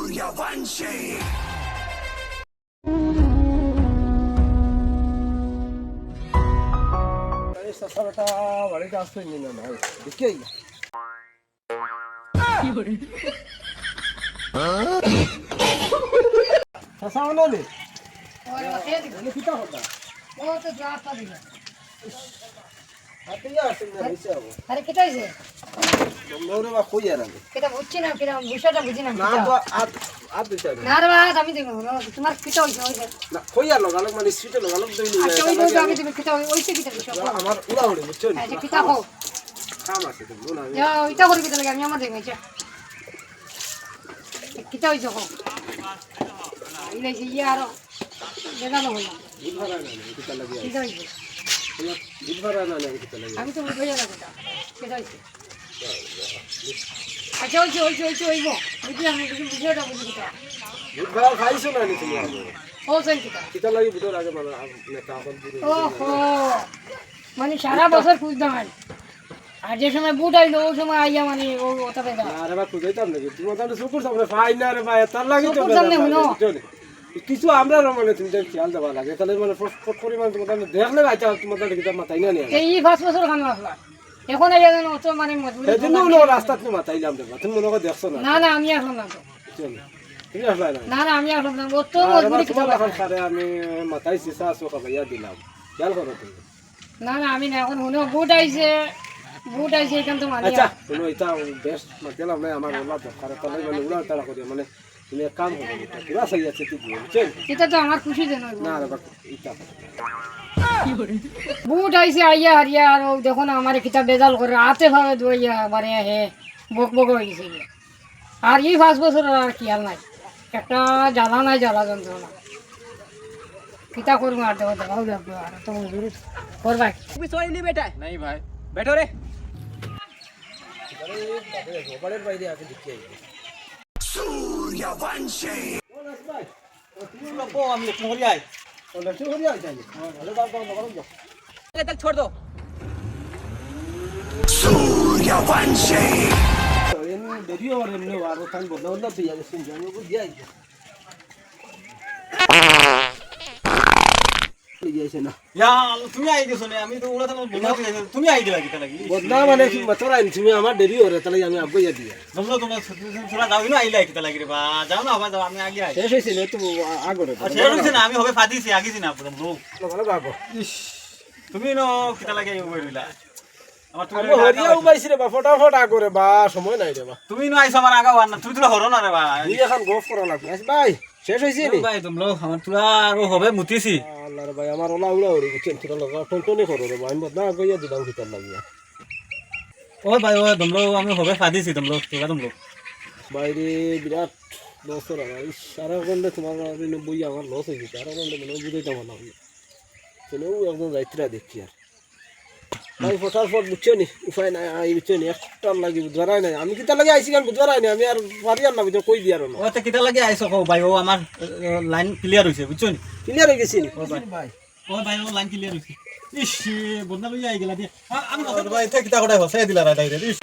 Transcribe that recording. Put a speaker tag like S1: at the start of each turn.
S1: Suryavanshi.
S2: সাসাটা বাড়িতে আসতে নি না ভাই দেখেই সাসা মানে নে মানে কিটা হতা
S3: ও তো যাতা দিলা
S2: হাতে যা আসে না রইছে আবো
S3: আরে কেটা হইছে
S2: বন্ধরে বা কই আর আমি
S3: কেটা বুঝছি না কেটা বিষয়টা বুঝি না
S2: না তো আত দিতে
S3: না রে বাদ আমি দেখো তোমার কেটা হইছে হইছে
S2: না কই আর লাগালো মানে সিটে লাগালো দইলি
S3: আচ্ছা ওই তো আমি তুমি কেটা হইছে কেটা বিষয়
S2: আমার উড়া উড়ে বুঝছো
S3: আচ্ছা কেটা হো
S2: কাম আছে তো না
S3: যা ওইটা করে কেটা লাগে আমি আমার দেখে আচ্ছা কেটা হইছে হো ইলে যে ইয়ার দেখা না হইলো
S2: বুঝারা না কিটা লাগি
S3: কেটা হইছে
S2: বুঝারা না কিটা লাগি
S3: আমি তো বুঝে গেলাম কেটা হইছে আচ্ছা হইছে হইব বুঝি আমি বিষয়টা বুঝি কেটা
S2: বুঝারা খাইছো না নি তুমি আগে
S3: ও সেন কেটা
S2: কিটা লাগি বুঝার আগে মানে নেতা এখন বুঝো
S3: ওহো মানে সারা বছর খুঁজতাম আর যে সময় বুট আইলো ওই সময় আইয়া মানে ও ওটা পেয়ে
S2: না রে বা খুঁজাইতাম নাকি তুমি তাহলে শুকুর সামনে ফাইন না রে ভাই তার লাগি তো
S3: শুকুর সামনে হলো।
S2: কিছু আমরা মানে তুমি যে খেয়াল দেওয়া লাগে তাহলে মানে ফট পরিমাণ তোমার দেখলে আচ্ছা তোমার তাহলে কিতা মাথায় না নিয়ে
S3: এই 5 বছর খান আসলা এখন আইয়া যেন অত মানে মজবুরি
S2: সেদিন হলো রাস্তা তুমি মাথাইলাম দেবা তুমি মনে করে দেখছো না
S3: না আমি আসলাম না তো
S2: চলো তুমি আসলে না
S3: না আমি আসলাম না অত
S2: আরে বা
S3: মজবুরি
S2: তোমার
S3: কিছু
S2: এখন সারে আমি মাথায় সিসা সোকা ভাইয়া দিলাম খেয়াল করো তুমি
S3: না আমি না এখন মনে বুট আইছে এখান তো মানে
S2: আচ্ছা তুমি এটা বেস্ট মাতিয়ালাম না আমার ওলা দরকার তাহলে মানে উড়া তাড়া করি মানে তুমি এক কাম করো পুরা সাই আছে তুই বুঝছেন
S3: এটা তো আমার খুশি দেন
S2: না রে বা এটা
S3: বুট আইছে আইয়া হারিয়া আর ও দেখো না আমার কিতাব বেজাল করে হাতে ভাবে দইয়া মানে হে বক হয়ে গেছে গিয়ে। আর এই 5 বছর আর খেয়াল নাই একটা জ্বালা যন্ত্রণা কিতা করবো আর দেখো দেখাও লাগবে আর তো মজুরি করবাই
S4: नहीं भाई बैठो रे
S2: গোপালের বাইরে আছে দেখি
S1: Suryavanshi.
S2: তুমি লোকো আমি একটু হরি আই ওটা তো হরি আই তাই ভালো দাও দাও দাও
S4: ये तक छोड़ दो
S1: Suryavanshi.
S2: এন দেরিও আর এমনি আর ওখান বদলা বদলা তুই আগে শুন জানি বুঝি আই লিয়েছে না
S4: यार तुम्ही आई दिसो नाही आम्ही तो उडत बोलत तुम्ही आई दिला किती लागी
S2: বদলা মানে কি মতরা তুমি আমার দেরি হরে তাহলে আমি আগে দিয়া
S4: जमलो तुम्हाला थोडा जाऊ ना आईला किती लागी रे बा जाऊ ना आवाज आम्ही आगे आहे
S2: শেষ হইছে না তুমি আগরে
S4: शेवटचे ना आम्ही होबे फादीसी आगीच ना आपण लोक
S2: ভালো বাগো
S4: तुम्ही नो किती लागी उभेला আমার
S2: আমি
S4: তুমি
S2: হরিয়া উবাইছি রে বা ফটাফট আগরে বা সময় নাই রে বা
S4: তুমি নো আইছো আমার আগা না তুমি তুলা হরো না রে বা
S2: দুই এখন গফ করা লাগবে ভাই শেষ হইছে নি
S4: ভাই তুমি লোক আমার তুলা আরো হবে মুতিছি
S2: আল্লাহ রে ভাই আমার ওলা উড়া উড়ি বুঝছেন তোরা লগা টনটনি করো রে ভাই আমি বদনা কইয়া দিলাম ভিতর লাগিয়া
S4: ও ভাই ও তোমলো আমি হবে ফাদিছি তোমলো তোমরা তোমলো
S2: বাইরে বিরাট লস হলো সারা ঘন্টা তোমার বই আমার লস হয়ে গেছে সারা ঘন্টা মনে বুঝাইতে পারলাম না চলেও একদম যাইত্রা দেখছি আর ভাই ফটাফট বুঝছো নি উপায় নাই আই বুঝছো নি একটা লাগি বুঝবারাই নাই আমি কিতা লাগে আইছি গান বুঝবারাই নাই আমি আর পারি আর না বুঝো কই দিয়ার না
S4: ও তে কিটা লাগি আইছো কও ভাই ও আমার লাইন ক্লিয়ার হইছে বুঝছো নি
S2: ক্লিয়ার হয়ে গেছি নি ভাই
S4: ও ভাই ও লাইন ক্লিয়ার হইছে ইস বন্ধা লই আই গেলা দি আমি ভাই তে কিটা কটাই হসাই দিলা রা ডাইরে ইস